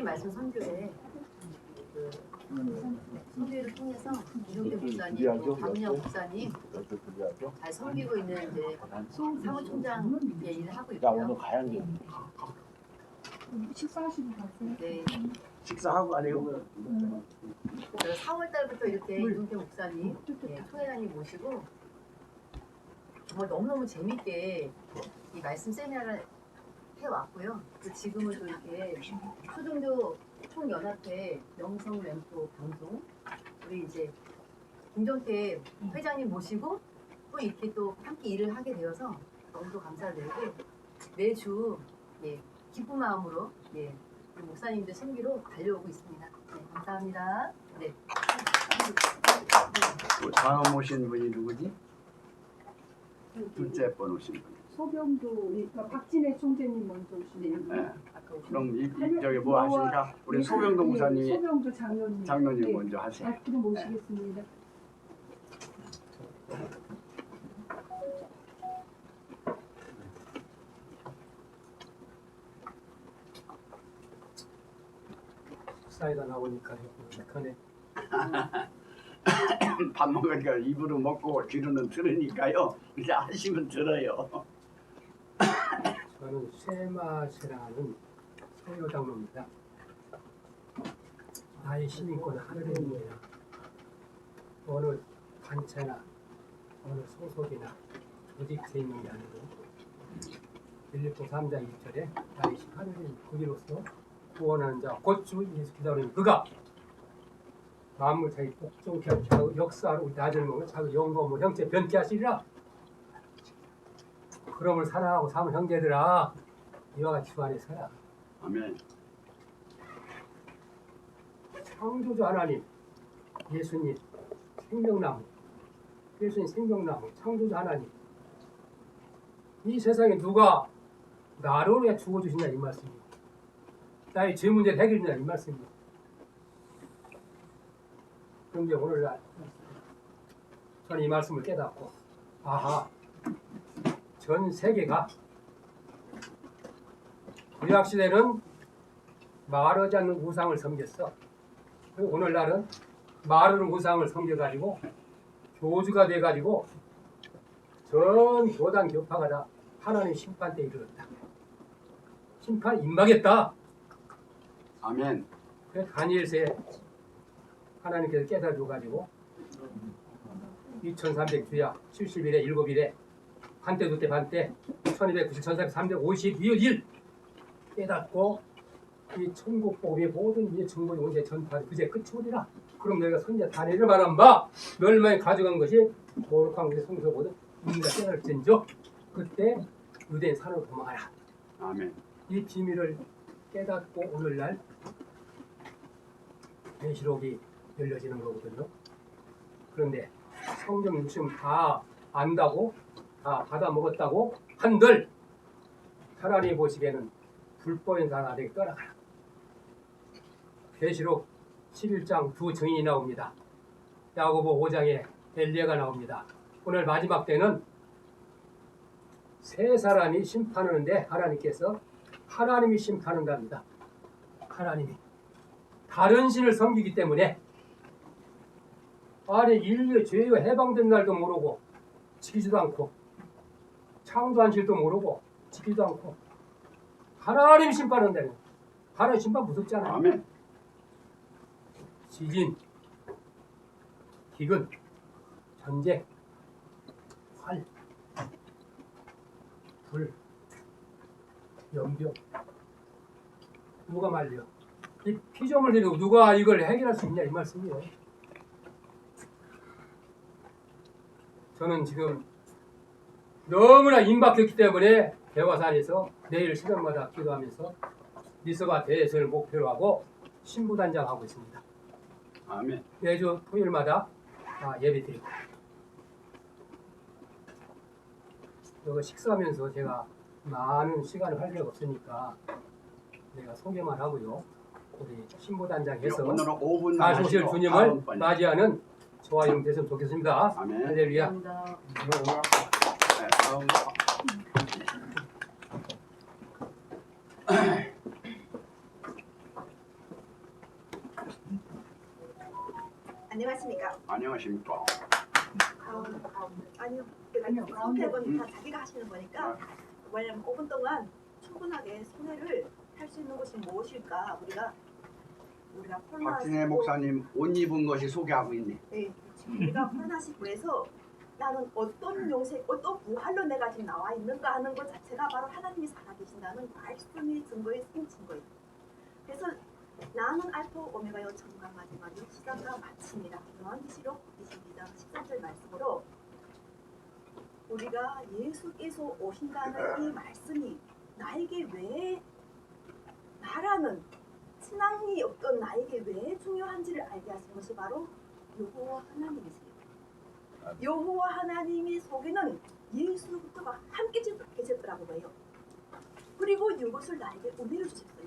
말씀 선교회 그 선교회를 통해서 이종태 목사님, 박민영 목사님 잘 섬기고 있는 이제 사무총장 일을 하고 있고요. 오늘 가야 돼. 식사하시고 가세요? 네. 식사하고 아니고. 그래서 4월 달부터 이렇게 이종태 목사님, 초회장님 모시고 정말 너무너무 재밌게 이 말씀 세미나를 해왔고요. 또 지금은 또 이렇게 초종교 총연합회 명성 램프 방송 우리 이제 김종태 회장님 모시고 또 이렇게 또 함께 일을 하게 되어서 너무도 감사드리고 매주 기쁜 마음으로 우리 목사님들 섬기로 달려오고 있습니다. 네, 감사합니다. 네. 다음 오신 분이 누구지? 둘째 번 오신 분. 소병도 박진애 총재님 먼저 오시네요. 네. 그럼 저기 뭐 하십니까? 우리 소병도 목사님이 소병도 장로님 네. 먼저 하세요. 앞으로 모시겠습니다. 사이다 나오니까 약하네. 밥 먹으니까 입으로 먹고 귀로는 들으니까요. 이제 하시면 들어요. 저는 쇠맛이라는 서유 장로입니다. 나의 시민권 하늘입니다. 어느 단체나 어느 소속이나 조직에 있는 게 아니고 빌립보 3장 1절에 나의 하늘인 거기로서 구원하는 자 곧 주 예수 기다리는 그가 만물 자기 복종케 하고 역사하러 우리 나중에 먹는 자기 영광으로 형체 변케 하시리라. 그럼을 사랑하고 삼은 형제들아 이와 같이 주 안에 살아. 아멘. 창조주 하나님 예수님 생명나무 예수님 생명나무 창조주 하나님 이 세상에 누가 나를 위해 죽어주시냐 이 말씀입니다. 나의 죄 문제를 해결해 주냐 이 말씀입니다. 그런데 오늘날 저는 이 말씀을 깨닫고 아하 전 세계가 구약시대는 말하지 않는 우상을 섬겼어. 그리고 오늘날은 말하는 우상을 섬겨가지고 교주가 돼가지고 전 교단 교파가 다 하나님 심판 때 이르렀다. 심판이 임하겠다. 아멘. 그래서 다니엘서에 하나님께서 깨달아줘가지고 2300주야 70일에 7일에 반때 두때 반때 1290 1352일 1 깨닫고 이 천국복음의 모든 이 정보의 온제 전파를 그제 끝이 오리라. 그럼 너희가 선지자 다니엘을 말한 바 멸망에 가져간 것이 거룩한 우리 성서보다 우리가 깨달을진저 그때 유대인 산으로 도망하라. 아멘. 이 비밀을 깨닫고 오늘날 계시록이 열려지는 거거든요. 그런데 성경 육신 다 안다고 다 받아 먹었다고 한들 하나님 보시기에는 불법인 사람에게 떠나가라. 계시록 11장 두 증인이 나옵니다. 야고보 5장에 엘리야가 나옵니다. 오늘 마지막 때는 세 사람이 심판하는데 하나님께서 하나님이 심판한답니다. 하나님이 다른 신을 섬기기 때문에 아니 인류의 죄가 해방된 날도 모르고 지키지도 않고 창조한 실도 모르고 지키지도 않고 하나님 심판한다는 거예요. 하나님 심판 무섭잖아요. 아멘. 지진, 기근, 전쟁, 활, 불, 연병 누가 말려? 이 피조물 들이고 누가 이걸 해결할 수 있냐 이 말씀이에요. 저는 지금 너무나 임박했기 때문에 대화산에서 내일 시간마다 기도하면서 미스바 대회를 목표로 하고 신부단장하고 있습니다. 아멘. 매주 토요일마다 예배드리고 이거 식사하면서 제가 많은 시간을 할 필요가 없으니까 내가 소개만 하고요. 우리 신부단장에서 오늘은 5분 다시 오실 하시고 주님을 다음번에. 맞이하는 저와 형 됐으면 좋겠습니다. 아멘. 할렐루야. 감사합니다. 네, 다음. 안녕하십니까? 안녕하십니까. 아니요. 아니요, 선택은 다 자기가 하시는 거니까 왜냐면 5분 동안 충분하게 소개를 할 수 있는 것이 무엇일까 우리가 코로나 박진혜 목사님 옷 입은 것이 소개하고 있네. 네, 지금 우리가 코로나19에서 나는 어떤 영생, 어떤 부활로 내가 지금 나와 있는가 하는 것 자체가 바로 하나님이 살아계신다는 말씀이 증거의 증거예요. 그래서 나는 알파 오메가요 처음과 마지막이요 시작과 마침이라. 요한계시록 22장 13절 말씀으로 우리가 예수께서 오신다는 이 말씀이 나에게 왜 말하는 신앙이 없던 나에게 왜 중요한지를 알게 하신 것이 바로 여호와 하나님이세요. 여호와 하나님이 속에는 예수 그리스도가 함께 계셨더라고 봐요. 그리고 이것을 나에게 은혜로 주셨어요.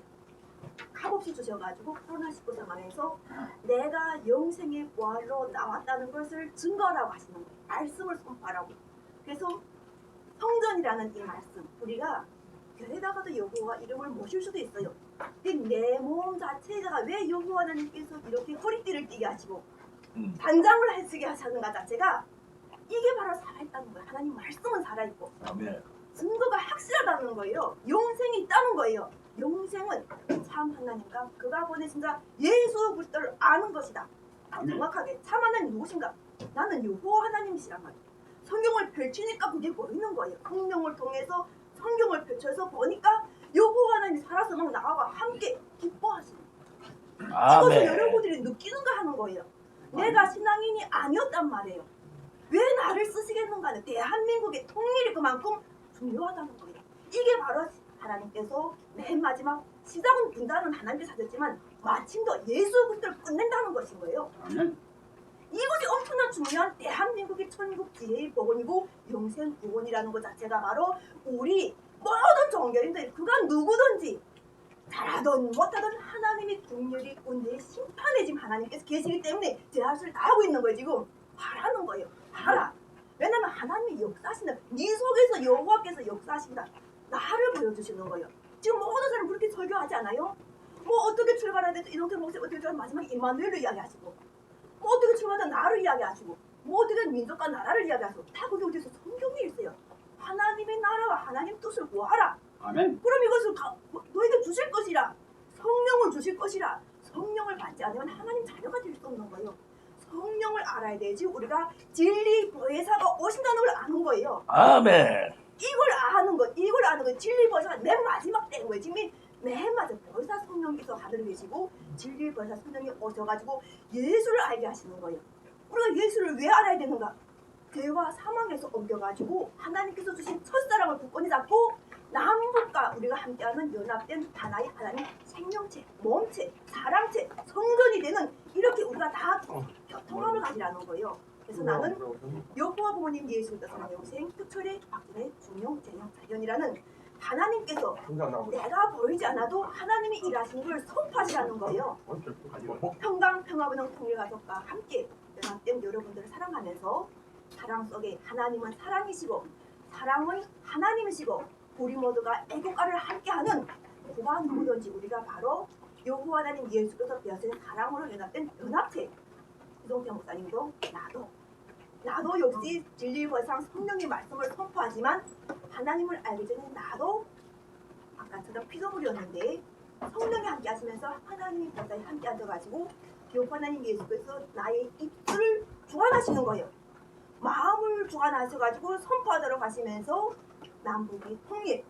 값없이 주셔가지고 코로나19 상황에서 내가 영생의 부활로 나왔다는 것을 증거라고 하시는 거예요. 말씀을 선포하라고. 그래서 성전이라는 이 말씀, 우리가 교회다가도 여호와 이름을 모실 수도 있어요. 근데 내 몸 자체가 왜 여호와 하나님께서 이렇게 허리띠를 띠게 하시고 단장을 쓰게 하시는가 자체가 이게 바로 살아있다는 거예요. 하나님 말씀은 살아있고 증거가 확실하다는 거예요. 영생이 있다는 거예요. 영생은 참 하나님과 그가 보내신 자 예수 그리스도를 아는 것이다. 정확하게 참 하나님 누구신가? 나는 여호와 하나님이시란 말이에요. 성경을 펼치니까 그게 보이는 거예요. 성령을 통해서 성경을 펼쳐서 보니까 여호와 하나님이 살아서 막 나와 함께 기뻐하시는 거예요. 이것을 여러분들이 느끼는가 하는 거예요. 내가 신앙인이 아니었단 말이에요. 왜 나를 쓰시겠는가 하는 대한민국의 통일이 그만큼 중요하다는 거예요. 이게 바로 하나님께서 맨 마지막 시작은 분단은 하나님께서 하셨지만 마침도 예수 그리스도를 끝낸다는 것인 거예요. 이것이 엄청난 중요한 대한민국의 천국 지혜의 복원이고 영생 구원이라는 것 자체가 바로 우리 모든 종교인들 그가 누구든지 잘하든 못하든 하나님이 국률이 운대의 심판에 지금 하나님께서 계시기 때문에 제 할수를 다 하고 있는 거예요. 지금 하라는 거예요. 하라. 왜냐면 하나님이 역사하신다. 네 속에서 여호와께서 역사하신다. 나를 보여주시는 거예요. 지금 모든 사람 그렇게 설교하지 않아요? 뭐 어떻게 출발해야 돼? 이동태 목사님 어떻게 출발 마지막에 임마누엘로 이야기하시고 뭐 어떻게 출발하다 나를 이야기하시고 뭐 어떻게 민족과 나라를 이야기하시고 다 그게 어디서 성경에 있어요. 하나님의 나라와 하나님 뜻을 구하라. 아멘. 그럼 이것을 너에게 주실 것이라. 성령을 주실 것이라. 성령을 받지 않으면 하나님 자녀가 될 수 없는 거예요. 성령을 알아야 되지. 우리가 진리 보혜사가 오신다는 걸 아는 거예요. 아멘. 이걸 아는 것, 이걸 아는 것. 진리 보혜사가 맨 마지막 때인 거예요. 지금 맨 마지막 보혜사 성령께서 하늘에 계시고 진리 보혜사 성령이 오셔가지고 예수를 알게 하시는 거예요. 우리가 예수를 왜 알아야 되는가? 죄와 사망에서 옮겨가지고 하나님께서 주신 첫사랑을 굳건히 잡고 남북과 우리가 함께하는 연합된 하나의 하나님 생명체, 몸체, 사랑체, 성전이 되는 이렇게 우리가 다 교통함을 가지라는 거예요. 그래서 나는 여호와 부모님 예수 그리스도 영생 특별히 박진의 중용 재형 자연이라는 하나님께서 내가 보이지 않아도 하나님이 일하시는 걸 선포하시라는 거예요. 평강 평화분홍 통일가족과 함께 연합된 여러분들을 사랑하면서 사랑 속에 하나님은 사랑이시고 사랑은 하나님이시고 우리 모두가 애국가를 함께하는 그가 누구든지 우리가 바로 여호와 하나님 예수께서 되어진 사랑으로 연합된 연합체. 이동태 목사님도 나도 역시 진리의 보혜상 성령의 말씀을 선포하지만 하나님을 알기 전에 나도 아까처럼 피조물이었는데 성령이 함께 하시면서 하나님이 보혜사에 함께 앉아가지고 여호와 하나님 예수께서 나의 입술을 주관하시는 거예요. 마음을 주관하셔가지고 선포하도록 하시면서 남북의 통일,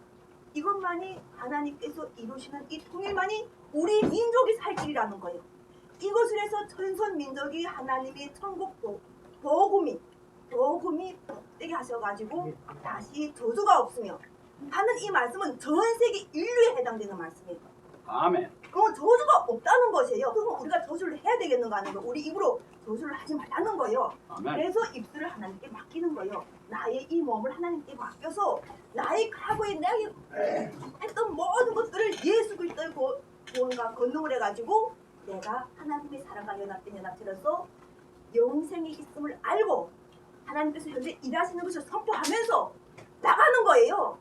이것만이 하나님께서 이루시는 이 통일만이 우리 민족이 살 길이라는 거예요. 이것을 해서 전선 민족이 하나님의 천국 복음이 복되게 하셔가지고 다시 저주가 없으며 하는 이 말씀은 전 세계 인류에 해당되는 말씀이에요. 아멘. 그건 저주가 없다는 것이에요. 그럼 우리가 저주를 해야 되겠는가 하는 거. 우리 입으로 저주를 하지 말라는 거예요. 아멘. 그래서 입술을 하나님께 맡기는 거예요. 나의 이 몸을 하나님께 맡겨서 나의 과거에 내가 했던 모든 것들을 예수 그리스도의 구원과 권능을 해가지고 내가 하나님의 사랑과 연합된 연합체로서 영생이 있음을 알고 하나님께서 현재 일하시는 것을 선포하면서 나가는 거예요.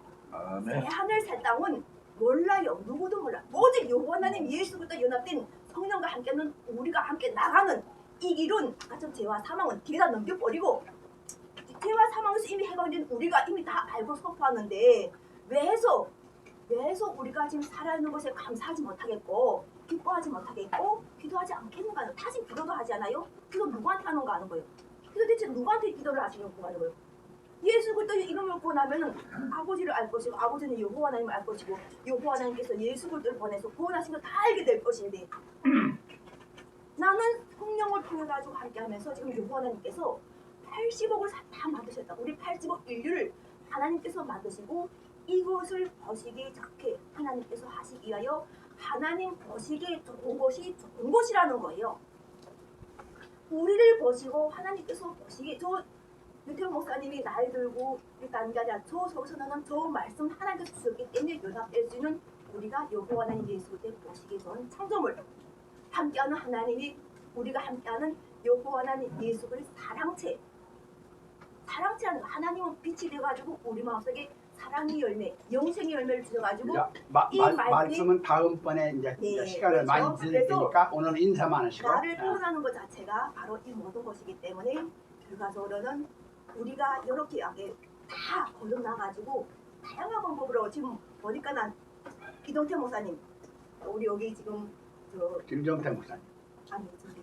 새 하늘 새 땅은 몰라요. 누구도 몰라. 오직 여호와 하나님 예수 그리스도 연합된 성령과 함께는 우리가 함께 나가는 이 길은 아까처럼 죄와 사망은 길에다 넘겨버리고 죄와 사망에서 이미 해방된 우리가 이미 다 알고 선포하는데 왜 해서 우리가 지금 살아있는 것에 감사하지 못하겠고 기뻐하지 못하겠고 기도하지 않겠는가? 다시 기도도 하지 않아요? 기도 누구한테 하는가 하는 거예요. 기도 대체 누구한테 기도를 하시려고 하는 거예요? 예수 그리스도의 이름을 믿고 나면은 아버지를 알 것이고 아버지는 여호와 하나님을 알 것이고 여호와 하나님께서 예수 그리스도를 보내서 구원하신 걸 다 알게 될 것인데 나는 성령을 통해 가지고 함께하면서 지금 여호와 하나님께서 80억을 다 만드셨다. 우리 80억 인류를 하나님께서 만드시고 이것을 보시기에 좋게 하나님께서 하시기 위하여 하나님 보시기에 좋은 것이 좋은 것이라는 거예요. 우리를 보시고 하나님께서 보시기에 저 유태우 목사님이 나이 들고 일단 게 아니라 저 속에서 나는 저 말씀 하나님께서 주셨기 때문에 연합될 수 있는 우리가 여호와 하나님 예수 때 보시기에 좋은 창조물 함께하는 하나님이 우리가 함께하는 여호와 하나님 예수 그리스도 사랑체라는 거. 하나님은 빛이 돼가지고 우리 마음속에 사랑의 열매, 영생의 열매를 주셔가지고 이 말씀은 다음번에 이제 시간을 그렇죠. 많이 드릴 테니까 오늘 인사만 하시고 나를 표현하는 것 자체가 바로 이 모든 것이기 때문에 결과적으로는 우리가 이렇게 다 거듭나가지고 다양한 방법으로 지금 보니까 난 이동태 목사님 우리 여기 지금 저 김정태 목사님 아니 저기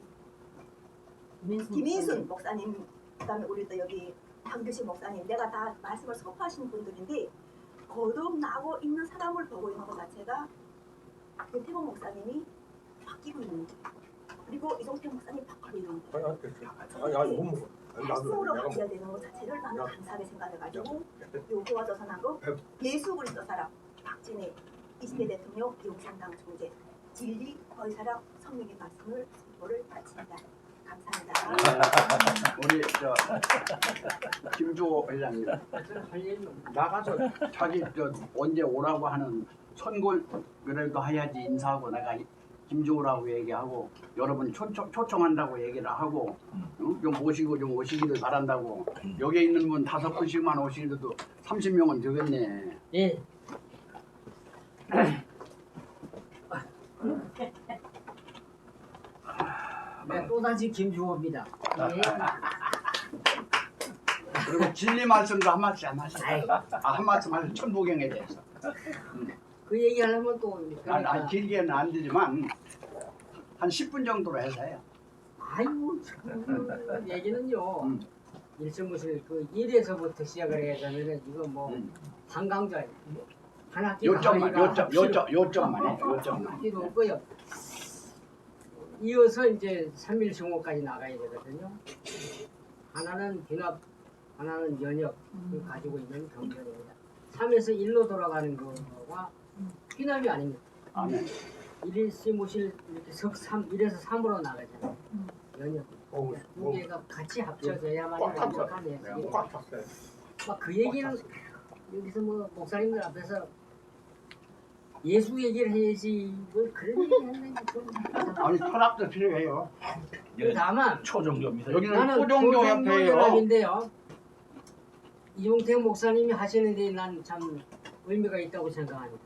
김인순 목사님 그다음에 우리 또 여기 박규식 목사님 내가 다 말씀을 선포하시는 분들인데 거듭나고 있는 사람을 보고 있는 것 자체가 윤태범 목사님이 바뀌고 있는 거예요. 그리고 이종태 목사님 바뀌고 있는 거예요. 아니 못 먹어. 활성으로 바뀌어야 되는 것 자체를 나는 감사하게 생각해가지고 요구와 조선하고 예수 그리스도 사람 박진희 20대 대통령 용산당 총재 진리 거의사랑 성령의 말씀을 선포를 마칩니다. 감사합니다. 우리 저 김주호 회장님 나가서 자기 저 언제 오라고 하는 선골 그래도 해야지 인사하고 내가 김주호라고 얘기하고 여러분 초청한다고 얘기를 하고 좀 모시고 좀 오시기를 바란다고 여기 있는 분 5분씩만 오시는데도 30명은 되겠네. 예. 네, 또다시 김주호입니다. 예. 그리고 진리 말씀도 한 말씀 한 말씀 하세요. 천부경에 대해서. 그 얘기하려면 또 아니 길게는 안 되지만 한 10분 정도로 해서 해요. 아이고 그 얘기는요. 일성무실 그 1에서부터 시작을 해야 되면은 이거 뭐 한강절 한 학기 요점만 해. 요점만. 학기도 없고요. 이어서 이제 3일 정오까지 나가야 되거든요. 하나는 귀납, 하나는 연역 가지고 있는 경전입니다. 3에서 1로 돌아가는 거가 귀납이 아닙니다. 아멘. 1일시 모실 이렇게 석삼 1에서 3으로 나가잖아요. 연역. 두 개가 같이 합쳐져야만 완벽한 예술이. 막 그 얘기는 여기서 뭐 목사님들 앞에서 예수 얘기를 해야지 뭐 그런 얘기 하는 게 좀. 아니 철학도 필요해요. 다만 초종교입니다. 여기는 나는 초종교 협회예요. 연합인데요. 이종택 목사님이 하시는데 난 참 의미가 있다고 생각합니다.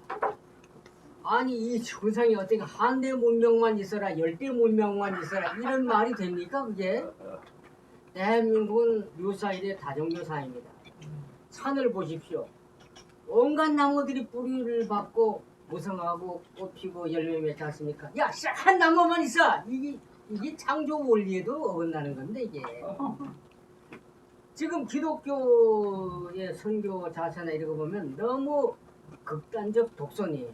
아니 이 세상에 어떻게 한대 문명만 있어라 열대 문명만 있어라 이런 말이 됩니까 그게? 대한민국은 유사일의 다종교사입니다. 산을 보십시오. 온갖 나무들이 뿌리를 받고 무성하고 꽃 피고 열매 맺지 않습니까? 야, 한 나무만 있어. 이게 창조 원리에도 어긋나는 건데 이게. 지금 기독교의 선교 자세나 이런 거 보면 너무 극단적 독선이에요.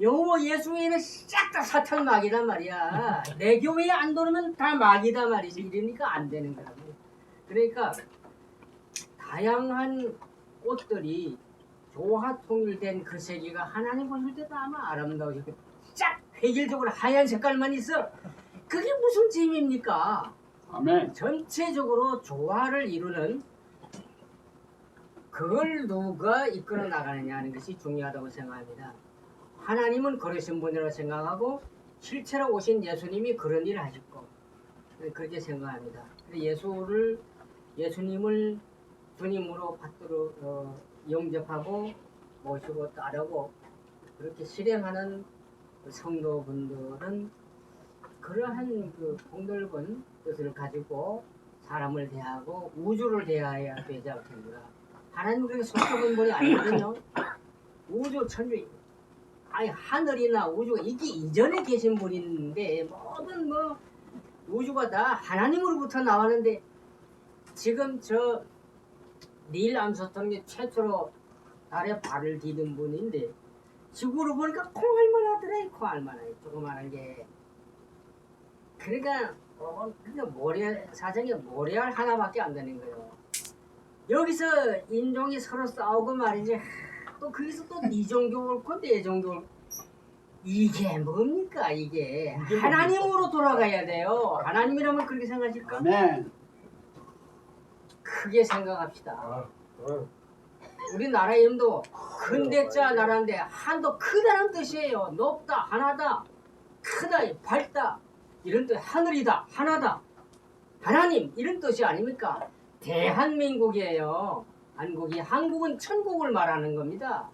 여호와 예수에는 싹 다 사탄 마귀단 말이야. 내 교회에 안 들어오면 다 마귀다 말이지. 이러니까 안 되는 거라고. 그러니까 다양한 꽃들이 조화 통일된 그 세계가 하나님 보실 때도 아마 아름다우시고 쫙 획일적으로 하얀 색깔만 있어. 그게 무슨 재미입니까? 아멘. 전체적으로 조화를 이루는 그걸 누가 이끌어 나가느냐 하는 것이 중요하다고 생각합니다. 하나님은 그러신 분이라고 생각하고 실체로 오신 예수님이 그런 일을 하셨고 그렇게 생각합니다. 예수님을 주님으로 받들어 영접하고 모시고 따르고 그렇게 실행하는 성도분들은 위대한 그 폭넓은 뜻을 가지고 사람을 대하고 우주를 대해야 되지 않겠는가. 하나님 그렇게 속적인 분이 아니거든요. 우주 천주 아니 하늘이나 우주가 이게 이전에 계신 분인데 모든 뭐 우주가 다 하나님으로부터 나왔는데 지금 저 닐 암스트롱이 최초로 달에 발을 디딘 분인데 지구로 보니까 콩알만 하더라. 콩알만 해. 조그마한 게. 그러니까 모래 사정에 모래알 하나밖에 안 되는 거예요. 여기서 인종이 서로 싸우고 말이지. 또 거기서 또 네 종교 옳고 내 종교 옳고. 이게 뭡니까 이게. 하나님으로 돌아가야 돼요. 하나님이라면 그렇게 생각하실까? 아멘. 크게 생각합시다. 우리나라 이름도 근대자 나라인데 한도 크다는 뜻이에요. 높다, 하나다, 크다, 밝다 이런 뜻. 하늘이다, 하나다, 하나님 이런 뜻이 아닙니까? 대한민국이에요. 한국은 천국을 말하는 겁니다.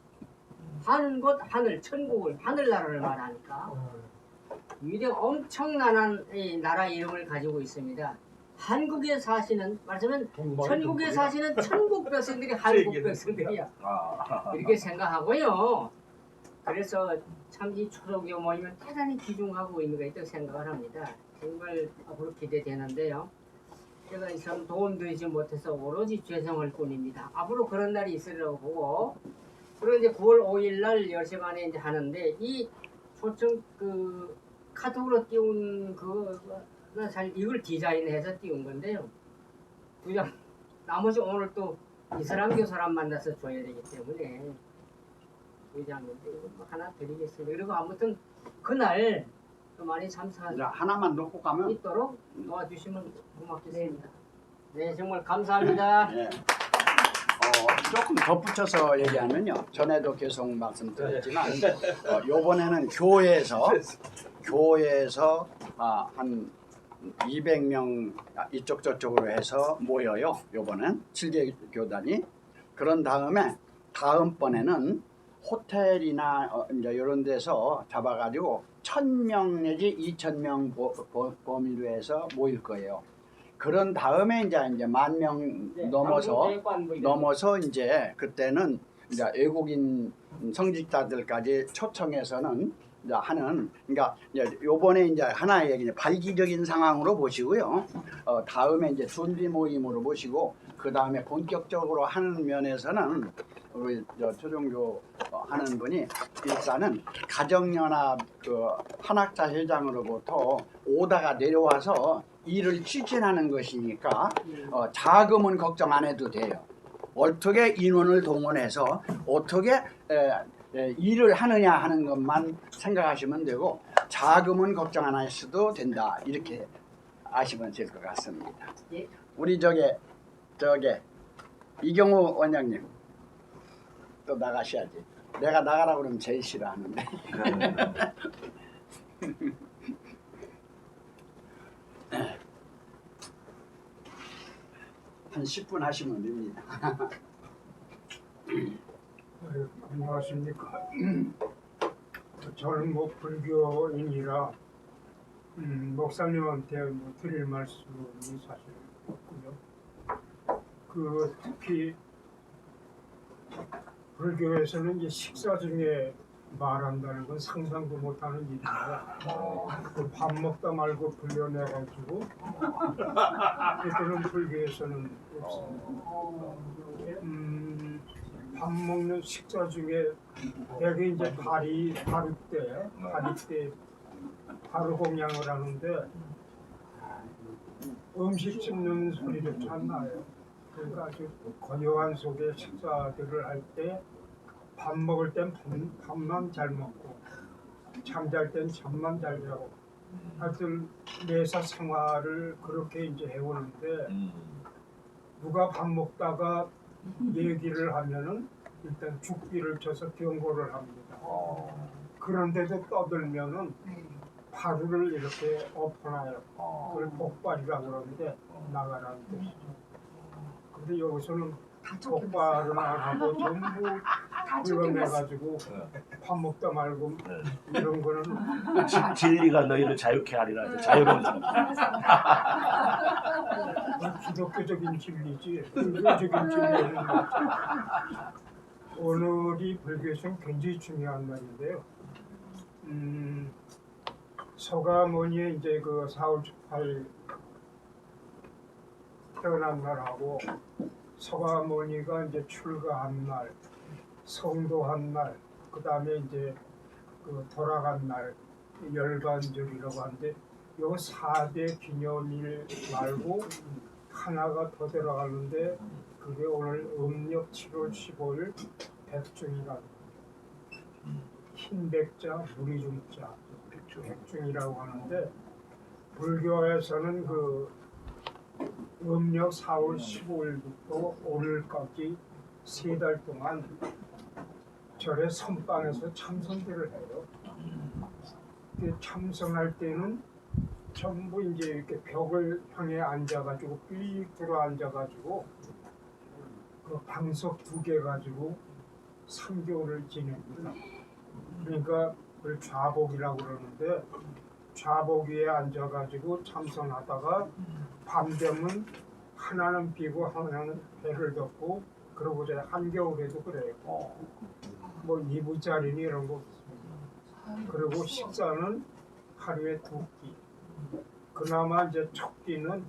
하는 곳 하늘, 천국을 하늘나라를 말하니까 위대 엄청난 이 나라 이름을 가지고 있습니다. 한국에 사시는 말하자면 천국에 사시는 천국 백성들이 한국 백성들이야. 이렇게 생각하고요. 그래서 참 이 초록교 모임은 대단히 귀중하고 의미가 있다고 생각을 합니다. 정말 앞으로 기대되는데요. 제가 참 도움드리지 못해서 오로지 죄송할 뿐입니다. 앞으로 그런 날이 있으리라고 보고 그리고 이제 9월 5일 날 10시간에 이제 하는데 이 초청 그 카톡으로 띄운 나 잘 이걸 디자인해서 띄운 건데요. 두 장 나머지 오늘 또 이슬람교 사람 만나서 줘야 되기 때문에 두 장인데 이거 뭐 하나 드리겠습니다. 그리고 아무튼 그날 또 많이 참석할 이제 하나만 놓고 가면 있도록 도와주시면 고맙겠습니다. 네 정말 감사합니다. 네. 조금 덧붙여서 얘기하면요. 전에도 계속 말씀드렸지만 요번에는 교회에서 한 200명 이쪽 저쪽으로 해서 모여요. 요번엔 7개 교단이. 그런 다음에 다음번에는 호텔이나 이제 이런 데서 잡아가지고 1000명 내지 2000명 범위로 해서 모일 거예요. 그런 다음에 이제 10,000명 넘어서 이제 그때는 이제 외국인 성직자들까지 초청해서는 이제 하는 그러니까 이제 요번에 이제 하나의 얘기 발기적인 상황으로 보시고요. 다음에 이제 준비 모임으로 보시고 그 다음에 본격적으로 하는 면에서는 우리 초종교 하는 분이 일단은 가정연합 그 한학자 회장으로부터 오다가 내려와서 일을 추진하는 것이니까 자금은 걱정 안 해도 돼요. 어떻게 인원을 동원해서 어떻게 일을 하느냐 하는 것만 생각하시면 되고 자금은 걱정 안 하셔도 된다. 이렇게 아시면 될 것 같습니다. 예. 우리 저게 이경우 원장님 또 나가셔야지. 내가 나가라고 그러면 제일 싫어하는데. 한 10분 하시면 됩니다. 안녕하십니까. 저는 뭐 불교인이라 목사님한테 뭐 드릴 말씀이 사실 없고요. 특히 불교에서는 이제 식사 중에 말한다는 건 상상도 못하는 일입니다. 밥 먹다 말고 불려내가지고 그때는 불교에서는 없습니다. 밥 먹는 식사 중에 대개 이제 다리 때 바로 공양을 하는데 음식 씹는 소리조차 안 나요. 그러니까 아주 고요한 속에 식사들을 할 때 밥 먹을 땐 밥만 잘 먹고 잠잘 땐 잠만 잘 자고 하여튼 매사 생활을 그렇게 이제 해오는데 누가 밥 먹다가 얘기를 하면은 일단 죽기를 쳐서 경고를 합니다. 그런데도 떠들면은 바루를 이렇게 엎어놔요. 그걸 복발이라고 그러는데 나가라는 뜻이죠. 근데 여기서는 복발은 안 하고 전부 다 죽여놨어. 불러내가지고 밥 먹다 말고 이런 거는 진리가 너희를 자유케 하리라. 자유로운 사람. 기독교적인 진리지 불교적인 진리는 오늘이 불교에서는 굉장히 중요한 날인데요. 서가모니의 이제 그 4월 18일 태어난 날하고 서가모니가 이제 출가한 날, 성도한 날, 그 다음에 이제 그 돌아간 날, 열반절이라고 하는데 요 4대 기념일 말고 하나가 더 들어가는데 그게 오늘 음력 7월 15일 백중이라고 흰백자 무리중자 백중이라고 하는데 불교에서는 그 음력 4월 15일부터 오늘까지 3달 동안 절에 선방에서 참선들을 해요. 참선할 때는 전부 이제 이렇게 벽을 향해 앉아가지고 삐 들어 앉아가지고 그 방석 2개 가지고 3개월을 지냅니다. 그러니까 그걸 좌복이라고 그러는데 좌복 위에 앉아가지고 참선하다가 밤 되면 하나는 비고 하나는 배를 덮고 그러고 이제 한겨울에도 그래요. 뭐 2부짜리니 이런 거 없습니다. 그리고 식사는 하루에 2끼. 그나마 이제 첫 끼는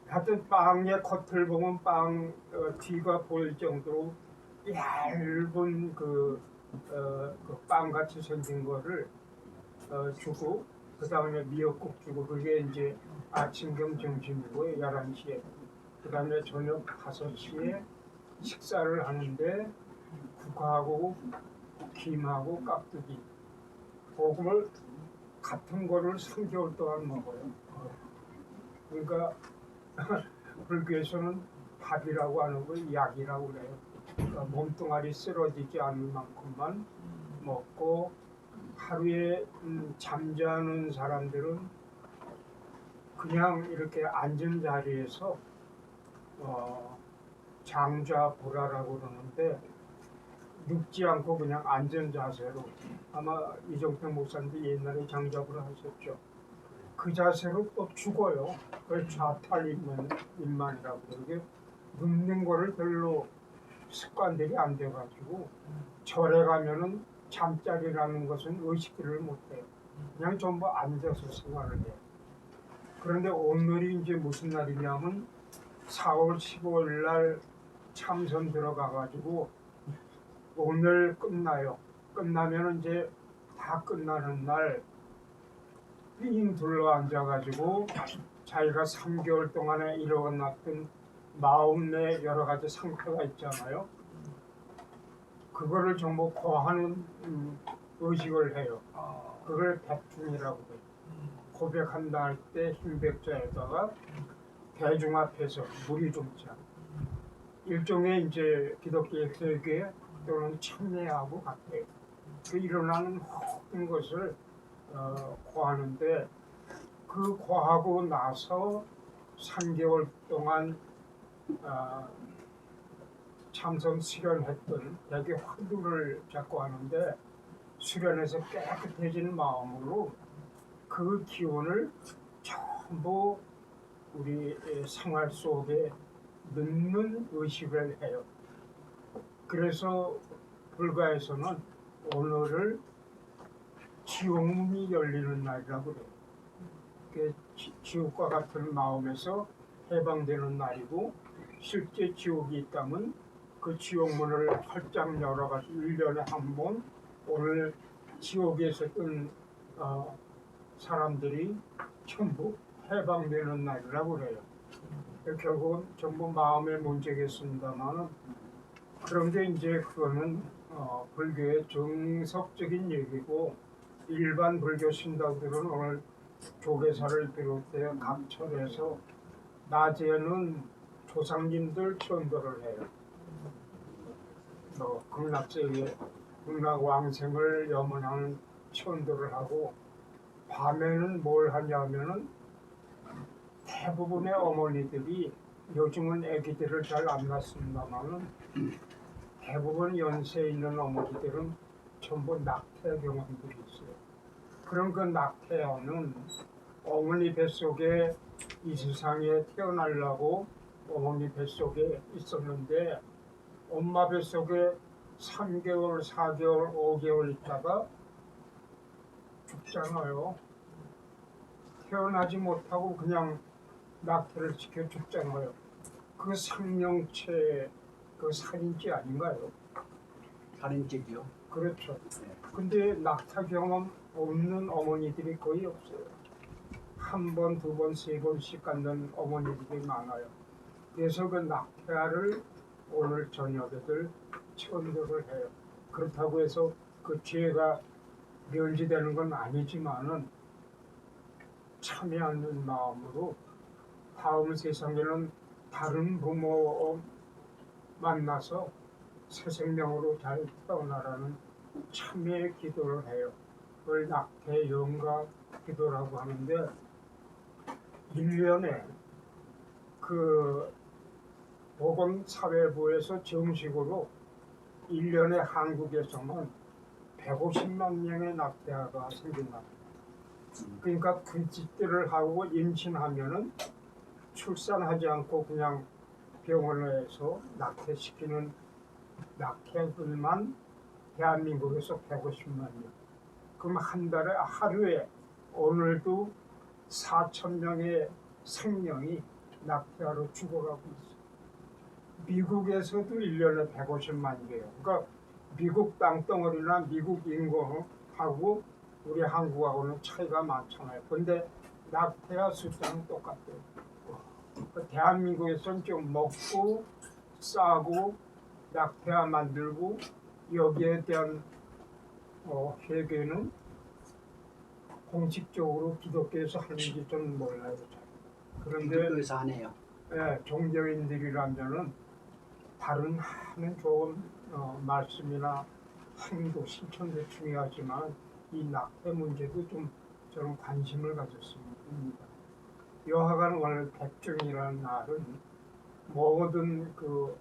하여튼 빵의 겉을 보면 빵 뒤가 보일 정도로 얇은 그 빵같이 생긴 거를 주고 그 다음에 미역국 주고 그게 이제 아침 겸 점심이고 11시에 그 다음에 저녁 5시에 식사를 하는데 국하고 김하고 깍두기 볶음을 같은 거를 3개월 동안 먹어요. 그러니까 불교에서는 밥이라고 하는 걸 약이라고 그래요. 그러니까 몸뚱아리 쓰러지지 않을 만큼만 먹고 하루에 잠자는 사람들은 그냥 이렇게 앉은 자리에서 장좌보라라고 그러는데 눕지 않고 그냥 앉은 자세로 아마 이정택 목사님도 옛날에 장좌보라 하셨죠. 그 자세로 또 죽어요. 그걸 좌탈임만이라고 그러게 눕는 거를 별로 습관들이 안 돼가지고 절에 가면은 잠자리라는 것은 의식을 못해요. 그냥 전부 앉아서 생활을 해요. 그런데 오늘이 이제 무슨 날이냐면 4월 15일 날 참선 들어가가지고 오늘 끝나요. 끝나면 이제 다 끝나는 날 삥 둘러 앉아가지고 자기가 3개월 동안에 일어났던 마음 내 여러 가지 상태가 있잖아요. 그거를 전부 고하는 의식을 해요. 그걸 백중이라고 해요. 고백한다 할 때 흰백자에다가 대중 앞에서 무리중자 일종의 이제 기독교의 세계 또는 참회하고 같아요. 그 일어나는 모든 것을 고하는데 그 고하고 나서 3개월 동안 참선 수련했던 여기 화두를 잡고 하는데 수련해서 깨끗해진 마음으로 그 기운을 전부 우리 생활 속에 넣는 의식을 해요. 그래서 불가에서는 오늘을 지옥문이 열리는 날이라고 그래요. 지옥과 같은 마음에서 해방되는 날이고 실제 지옥이 있다면 그 지옥문을 활짝 열어가지고 1년에 한 번 오늘 지옥에서 뜬 사람들이 전부 해방되는 날이라고 그래요. 결국은 전부 마음의 문제겠습니다만 그런데 이제 그거는 불교의 정석적인 얘기고 일반 불교 신도들은 오늘 조계사를 비롯해 각 절에서 낮에는 조상님들 천도를 해요. 극락세계 극락왕생을 염원하는 천도를 하고 밤에는 뭘 하냐면은 대부분의 어머니들이 요즘은 아기들을 잘 안 낳습니다만은 대부분 연세에 있는 어머니들은 전부 낙태 경험들이 있어요. 그런 그 낙태는 어머니 뱃속에 이 세상에 태어나려고 어머니 뱃속에 있었는데 엄마 뱃속에 3개월, 4개월, 5개월 있다가 죽잖아요. 태어나지 못하고 그냥 낙태를 시켜 죽잖아요. 그 생명체 그 살인죄 아닌가요? 살인죄죠. 그렇죠. 근데 낙태 경험 없는 어머니들이 거의 없어요. 한 번, 두 번, 세 번씩 갖는 어머니들이 많아요. 그래서 그 낙태를 오늘 저녁에들 천도를 해요. 그렇다고 해서 그 죄가 멸지되는 건 아니지만은 참여하는 마음으로 다음 세상에는 다른 부모 만나서 새 생명으로 잘 태어나라는 참여의 기도를 해요. 그걸 낙태 영가 기도라고 하는데 1년에 그 보건사회부에서 정식으로 1년에 한국에서만 150만 명의 낙태아가 생긴다. 그러니까 군집들을 하고 임신하면은 출산하지 않고 그냥 병원에서 낙태시키는 낙태들만 대한민국에서 150만 명. 그럼 한 달에 하루에 오늘도 4천 명의 생명이 낙태아로 죽어가고 있어요. 미국에서도 1년에 150만 개요. 그러니까 미국 땅덩어리나 미국 인구하고 우리 한국하고는 차이가 많잖아요. 근데 낙태아 숫자는 똑같아요. 대한민국에서는 좀 먹고 싸고 낙태아 만들고 여기에 대한 회개는 공식적으로 기독교에서 하는지 좀 몰라요. 그런데 기독교에서 하네요. 종교인들이라면은 다른 하는 좋은 말씀이나 행동 실천도 중요하지만 이 낙태 문제도 좀 저는 관심을 가졌습니다. 여하간 오늘 백중이라는 날은 모든 그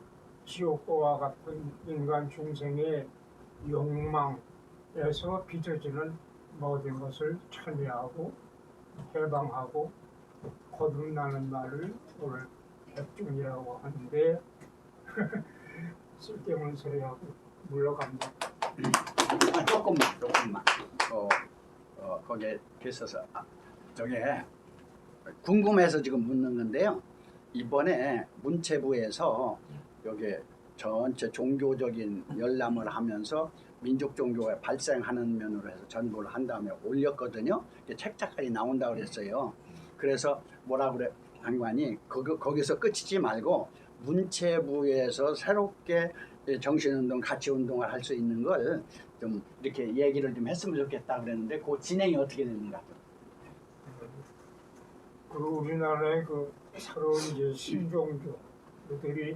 지옥과와 같은 인간 중생의 욕망에서 빚어지는 모든 것을 참여하고 해방하고 거듭나는 날을 오늘 백중이라고 하는데 쓸데없는 소리하고 물러갑니다. 조금만. 거기에 계셔서 저게 궁금해서 지금 묻는 건데요. 이번에 문체부에서 여기 전체 종교적인 열람을 하면서 민족 종교가 발생하는 면으로 해서 전부를 한 다음에 올렸거든요. 책자까지 나온다고 그랬어요. 그래서 뭐라 그래 장관이 거기서 끝이지 말고 문체부에서 새롭게 정신운동, 가치운동을 할 수 있는 걸 좀 이렇게 얘기를 좀 했으면 좋겠다 그랬는데 그 진행이 어떻게 되는가? 그 우리나라의 그 새로운 이제 신종교들이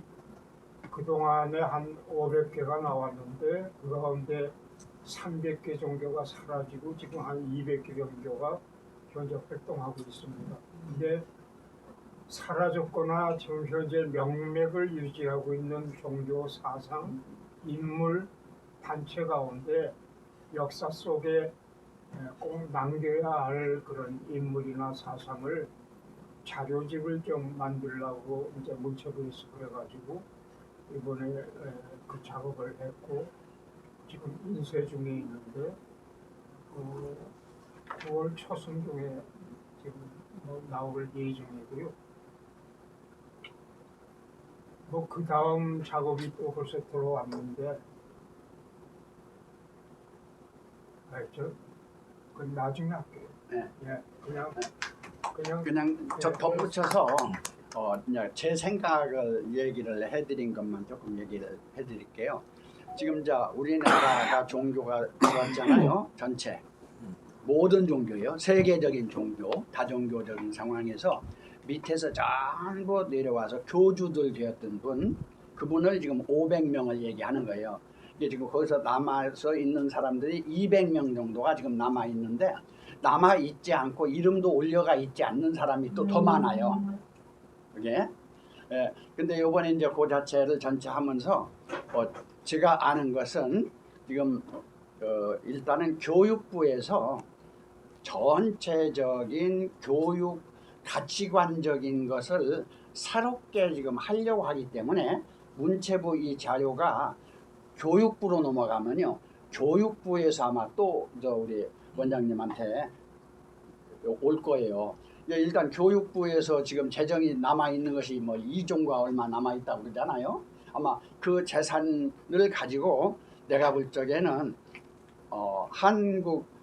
그동안에 한 500개가 나왔는데 그 가운데 300개 종교가 사라지고 지금 한 200개 종교가 현재 활동하고 있습니다. 근데 사라졌거나 지금 현재 명맥을 유지하고 있는 종교 사상, 인물, 단체 가운데 역사 속에 꼭 남겨야 할 그런 인물이나 사상을 자료집을 좀 만들려고 이제 문체부에서 그래가지고 이번에 그 작업을 했고 지금 인쇄 중에 있는데 9월 초순 중에 지금 나올 예정이고요. 그 다음 작업이 또 벌써 들어왔는데 알죠? 그 나중에 할게요. 네. 예, 그냥 저 덧붙여서 그냥 제 생각을 얘기를 해드린 것만 조금 얘기를 해드릴게요. 지금 우리나라가 종교가 들어왔잖아요. 전체 모든 종교예요. 세계적인 종교, 다종교적인 상황에서 밑에서 전부 내려와서 교주들 되었던 분, 그분을 지금 500명을 얘기하는 거예요. 이게 지금 거기서 남아서 있는 사람들이 200명 정도가 지금 남아 있는데 남아 있지 않고 이름도 올려가 있지 않는 사람이 또 더 많아요. 그게 예, 근데 요번에 이제 그 자체를 전체 하면서 제가 아는 것은 지금 일단은 교육부에서 전체적인 교육 가치관적인 것을 새롭게 지금 하려고 하기 때문에 문체부 이 자료가 교육부로 넘어가면요, 교육부에서 아마 또 우리 원장님한테 올 거예요. 일단 교육부에서 지금 재정이 남아 있는 것이 뭐 2조가 얼마 남아 있다고 그러잖아요. 아마 그 재산을 가지고 내가 볼 적에는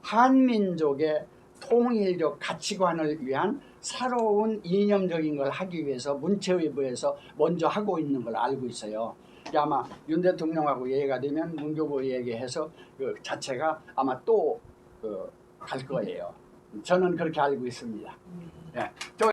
한민족의 통일적 가치관을 위한 새로운 이념적인 걸 하기 위해서 문체부에서 먼저 하고 있는 걸 알고 있어요. 아마 윤 대통령하고 얘기가 되면 문교부 얘기해서 그 자체가 아마 또 갈 거예요. 저는 그렇게 알고 있습니다. 예.